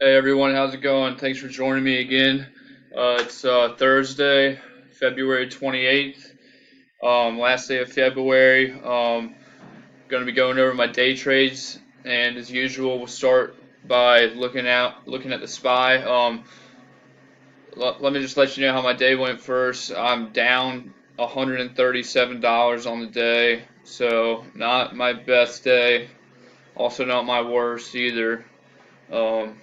Hey everyone, how's it going? Thanks for joining me again. It's Thursday, February 28th, last day of February. Going to be going over my day trades, and as usual, we'll start by looking at the SPY. Let me just let you know how my day went first. I'm down $137 on the day, so not my best day. Also, not my worst either. Um,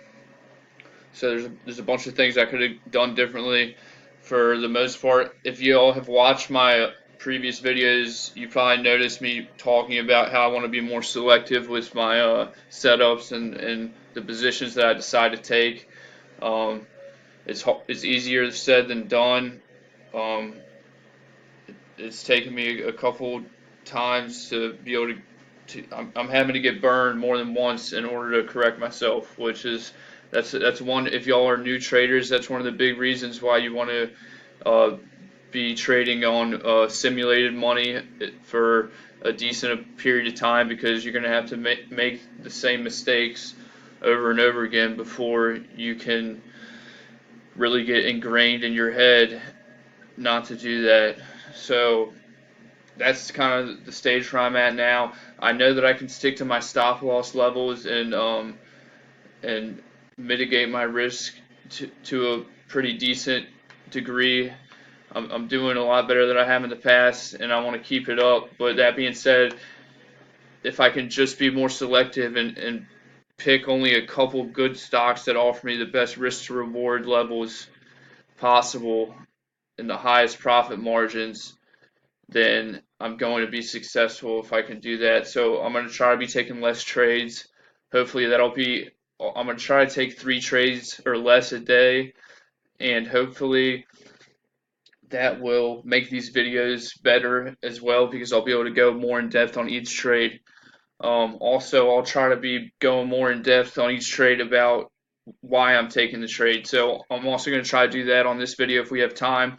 So there's a bunch of things I could have done differently. For the most part, if you all have watched my previous videos, you probably noticed me talking about how I want to be more selective with my setups and the positions that I decide to take. Um, it's easier said than done. Um, it's taken me a couple times to be able I'm having to get burned more than once in order to correct myself, which is that's one. If y'all are new traders, that's one of the big reasons why you want to be trading on simulated money for a decent period of time, because you're going to have to make the same mistakes over and over again before you can really get ingrained in your head not to do that. So that's kind of the stage where I'm at now. I know that I can stick to my stop loss levels and mitigate my risk to a pretty decent degree. I'm doing a lot better than I have in the past, and I want to keep it up. But that being said, if I can just be more selective and pick only a couple good stocks that offer me the best risk to reward levels possible and the highest profit margins, then I'm going to be successful if I can do that. So I'm going to try to be taking less trades. Hopefully I'm going to try to take 3 trades or less a day, and hopefully that will make these videos better as well, because I'll be able to go more in depth on each trade. Also, I'll try to be going more in depth on each trade about why I'm taking the trade. So I'm also going to try to do that on this video if we have time.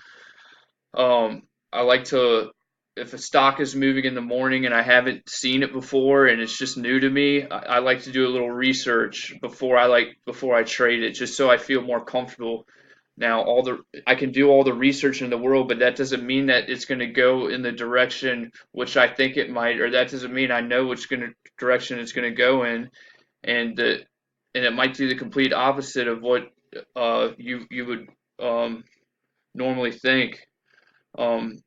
I like to, if a stock is moving in the morning and I haven't seen it before and it's just new to me, I like to do a little research before I trade it, just so I feel more comfortable. Now, I can do all the research in the world, but that doesn't mean that it's going to go in the direction which I think it might, or that doesn't mean I know direction it's going to go in, and and it might do the complete opposite of what you would normally think. Um,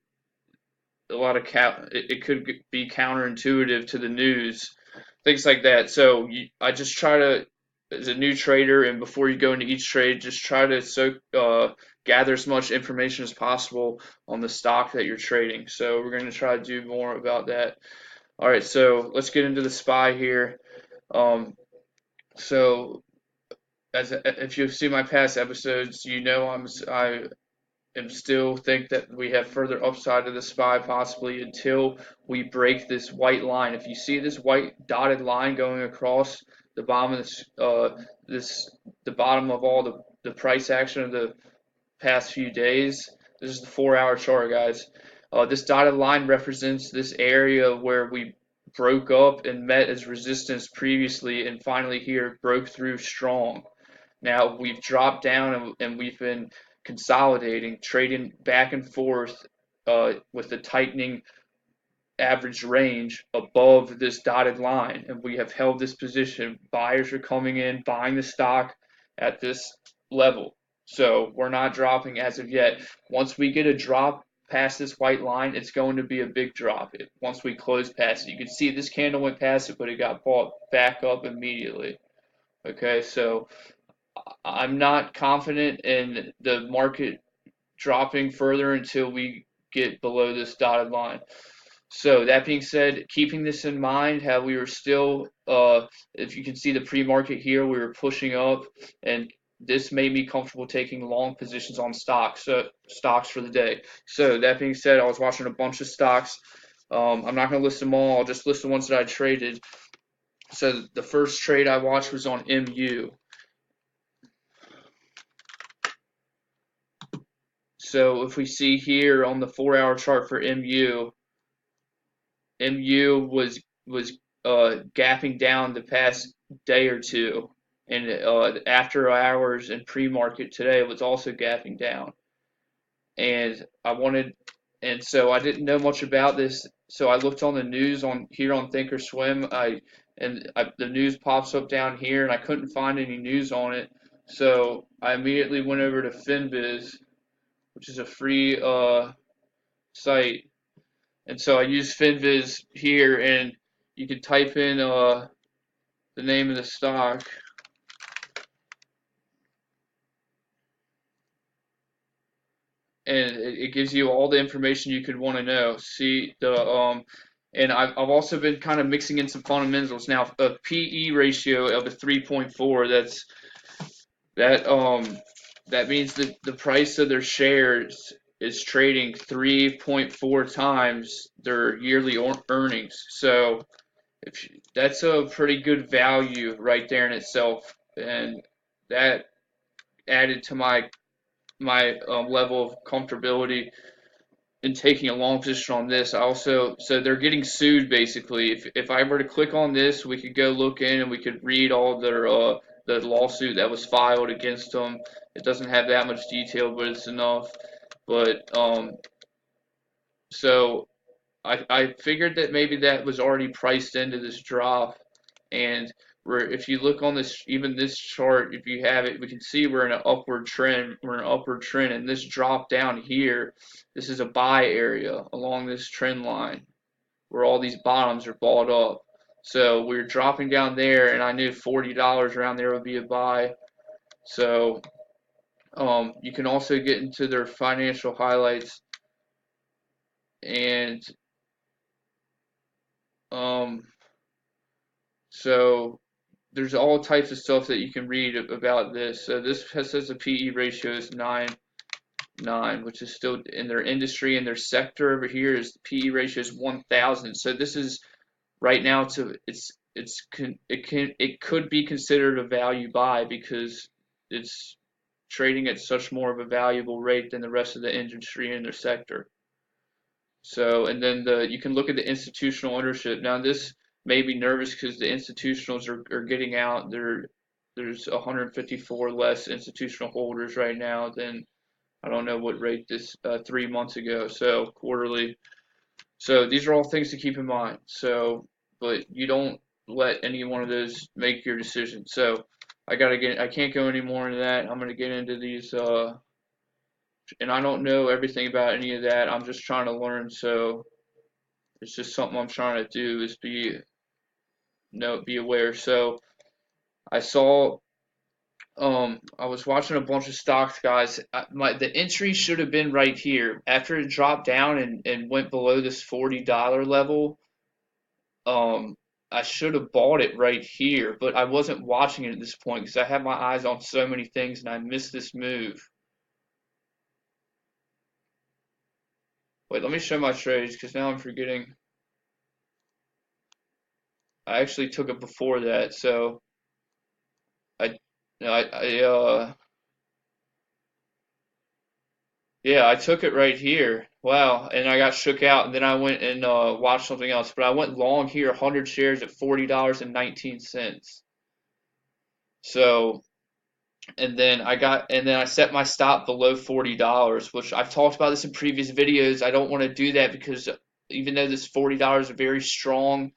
a lot of it could be counterintuitive to the news, things like that. So I just try to, as a new trader, and before you go into each trade, just try to gather as much information as possible on the stock that you're trading. So we're going to try to do more about that. All right, so let's get into the SPY here. Um, so if you've seen my past episodes, you know I and still think that we have further upside to the SPY possibly until we break this white line. If you see this white dotted line going across the bottom of the bottom of all the price action of the past few days, this is the 4-hour chart, guys. This dotted line represents this area where we broke up and met as resistance previously, and finally here broke through strong. Now we've dropped down and we've been consolidating, trading back and forth with the tightening average range above this dotted line, and we have held this position. Buyers are coming in, buying the stock at this level. So we're not dropping as of yet. Once we get a drop past this white line, it's going to be a big drop. Once we close past it, you can see this candle went past it, but it got bought back up immediately. Okay, so I'm not confident in the market dropping further until we get below this dotted line. So that being said, keeping this in mind, how we were still, if you can see the pre-market here, we were pushing up, and this made me comfortable taking long positions on stocks for the day. So that being said, I was watching a bunch of stocks. I'm not going to list them all. I'll just list the ones that I traded. So the first trade I watched was on MU. So if we see here on the 4-hour chart for MU was gapping down the past day or two. and after hours and pre-market today was also gapping down. And so I didn't know much about this. So I looked on the news on here on Thinkorswim. The news pops up down here, and I couldn't find any news on it. So I immediately went over to Finviz, which is a free site, and so I used Finviz here, and you can type in the name of the stock, and it gives you all the information you could want to know. See and I've also been kind of mixing in some fundamentals now. A PE ratio of a 3.4. That that means that the price of their shares is trading 3.4 times their yearly earnings. So that's a pretty good value right there in itself, and that added to my level of comfortability in taking a long position on this. So they're getting sued basically. If I were to click on this, we could go look in and we could read all their the lawsuit that was filed against them. It doesn't have that much detail, but it's enough. But so I figured that maybe that was already priced into this drop, and if you look on this, even this chart, if you have it, we can see we're in an upward trend. We're in an upward trend, and this drop down here, this is a buy area along this trend line where all these bottoms are bought up. So we're dropping down there, and I knew $40 around there would be a buy. So you can also get into their financial highlights, and um, so there's all types of stuff that you can read about this. So this says the PE ratio is 9, which is still in their industry and their sector. Over here is the PE ratio is 1,000. So this is right now it could be considered a value buy because it's trading at such more of a valuable rate than the rest of the industry in their sector. So, and then you can look at the institutional ownership. Now this may be nervous because the institutionals are getting out. There's 154 less institutional holders right now than I don't know what rate this 3 months ago. So quarterly. So these are all things to keep in mind. So, but you don't let any one of those make your decision. So I can't go any more into that. I'm gonna get into these and I don't know everything about any of that. I'm just trying to learn. So it's just something I'm trying to do is be aware. So I saw I was watching a bunch of stocks, guys. The entry should have been right here after it dropped down and went below this $40 level. Um, I should have bought it right here, but I wasn't watching it at this point because I had my eyes on so many things and I missed this move. Wait, let me show my trades because now I'm forgetting. I actually took it before that, so I, yeah, I took it right here. Wow, and I got shook out, and then I went and watched something else. But I went long here, 100 shares at $40.19. So, and then I set my stop below $40, which I've talked about this in previous videos. I don't want to do that because even though this $40 is a very strong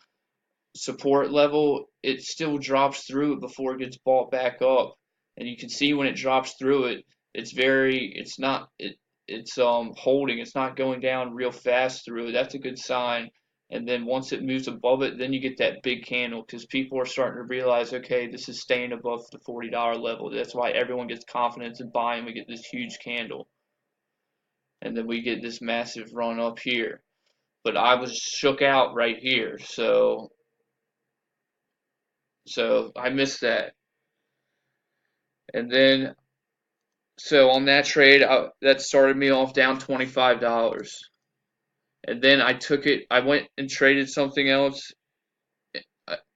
support level, it still drops through it before it gets bought back up. And you can see when it drops through it, it's holding, it's not going down real fast through it. That's a good sign. And then once it moves above it, then you get that big candle because people are starting to realize, okay, this is staying above the $40 level. That's why everyone gets confidence in buying. We get this huge candle. And then we get this massive run up here. But I was shook out right here. So I missed that. And then, so on that trade, that started me off down $25. And then I went and traded something else,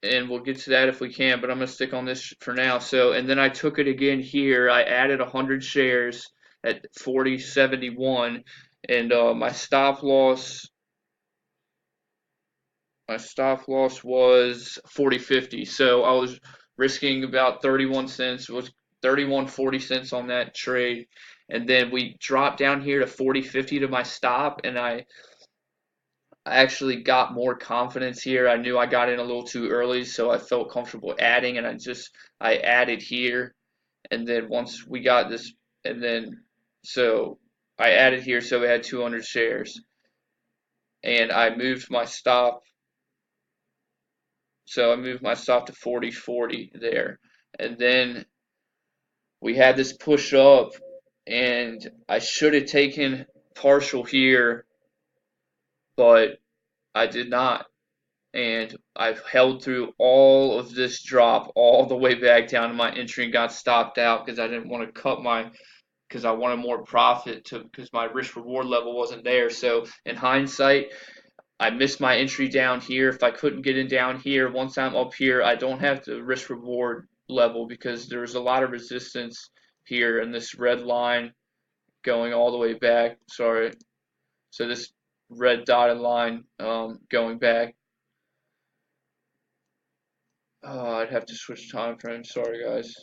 and we'll get to that if we can, but I'm going to stick on this for now. So, and then I took it again here. I added 100 shares at 40.71, and my stop loss was 40.50. So I was risking about 31 cents, was 31.40 on that trade. And then we dropped down here to 40.50 to my stop, and I actually got more confidence here. I knew I got in a little too early, so I felt comfortable adding, and I added here. And then once we got this, and then so I added here, so we had 200 shares, and I moved my stop. So I moved my stop to 40.40 there, and then we had this push up, and I should have taken partial here, but I did not. And I've held through all of this drop all the way back down to my entry and got stopped out because I didn't want to cut my, because I wanted more profit to, because my risk reward level wasn't there. So in hindsight, I missed my entry down here. If I couldn't get in down here, once I'm up here, I don't have the risk reward level because there's a lot of resistance here in this red line going all the way back. Sorry. So this red dotted line going back. I'd have to switch time frame. Sorry, guys.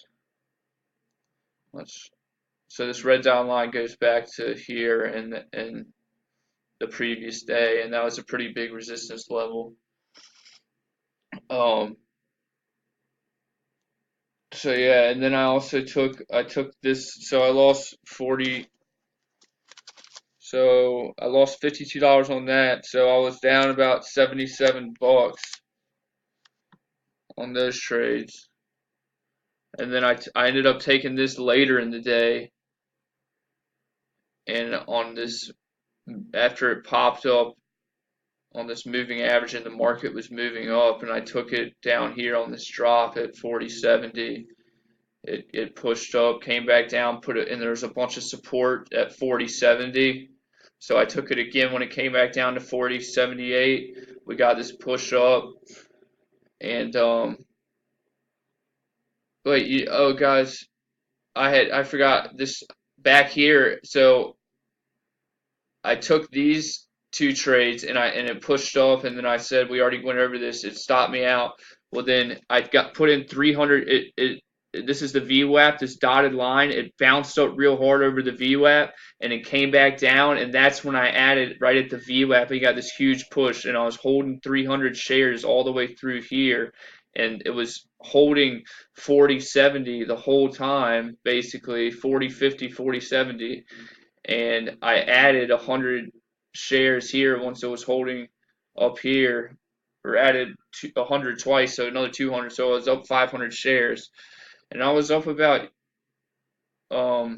So this red dotted line goes back to here and the previous day, and that was a pretty big resistance level. So yeah, and then I took this, so I lost 40, so I lost $52 on that, so I was down about 77 bucks on those trades. And then I ended up taking this later in the day, and on this, after it popped up on this moving average and the market was moving up, and I took it down here on this drop at 40.70. It pushed up, came back down, put it, and there's a bunch of support at 40.70. So I took it again when it came back down to 40.78. We got this push up, and wait, oh guys, I forgot this back here. So I took these two trades and it pushed up, and then I said we already went over this. It stopped me out. Well, then I got put in 300. This is the VWAP, this dotted line. It bounced up real hard over the VWAP, and it came back down, and that's when I added right at the VWAP. We got this huge push, and I was holding 300 shares all the way through here, and it was holding 40.70 the whole time, basically 40.50, 40.70, and I added 100 shares here once it was holding up here, or added 100 twice, so another 200, so I was up 500 shares, and I was up about I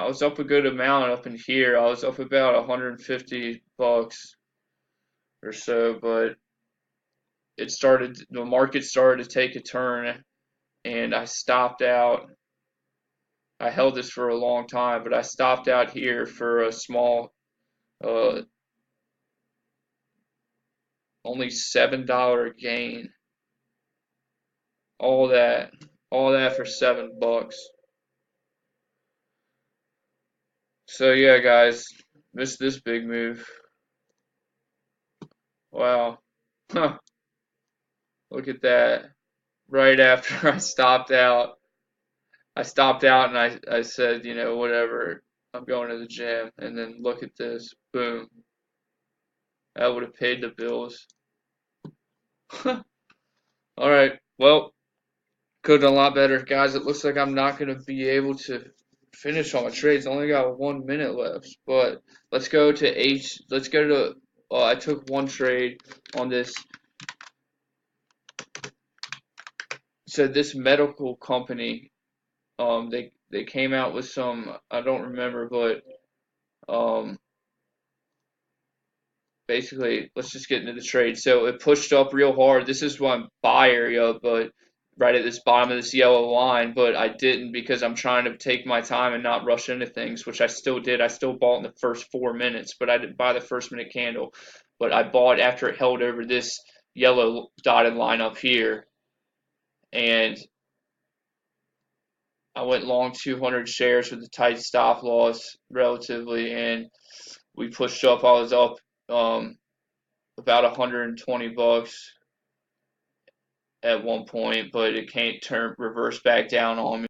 was up a good amount up in here. I was up about 150 bucks or so, but the market started to take a turn, and I stopped out. I held this for a long time, but I stopped out here for a small, uh, only $7 gain. All that, all that for $7. So yeah, guys, missed this big move. Wow, huh? Look at that. Right after I stopped out and I said, you know, whatever. I'm going to the gym, and then look at this. Boom. That would have paid the bills. All right. Well, could have done a lot better, guys. It looks like I'm not going to be able to finish all my trades. I only got 1 minute left, but let's go to Let's go to. I took one trade on this. So this medical company, they came out with some. I don't remember, but basically, let's just get into the trade. So it pushed up real hard. This is one buy area, but right at this bottom of this yellow line, but I didn't because I'm trying to take my time and not rush into things, which I still did. I still bought in the first 4 minutes, but I didn't buy the first minute candle. But I bought after it held over this yellow dotted line up here, and I went long 200 shares with a tight stop loss relatively, and we pushed up. I was up about 120 bucks, at one point, but it can't reverse back down on me.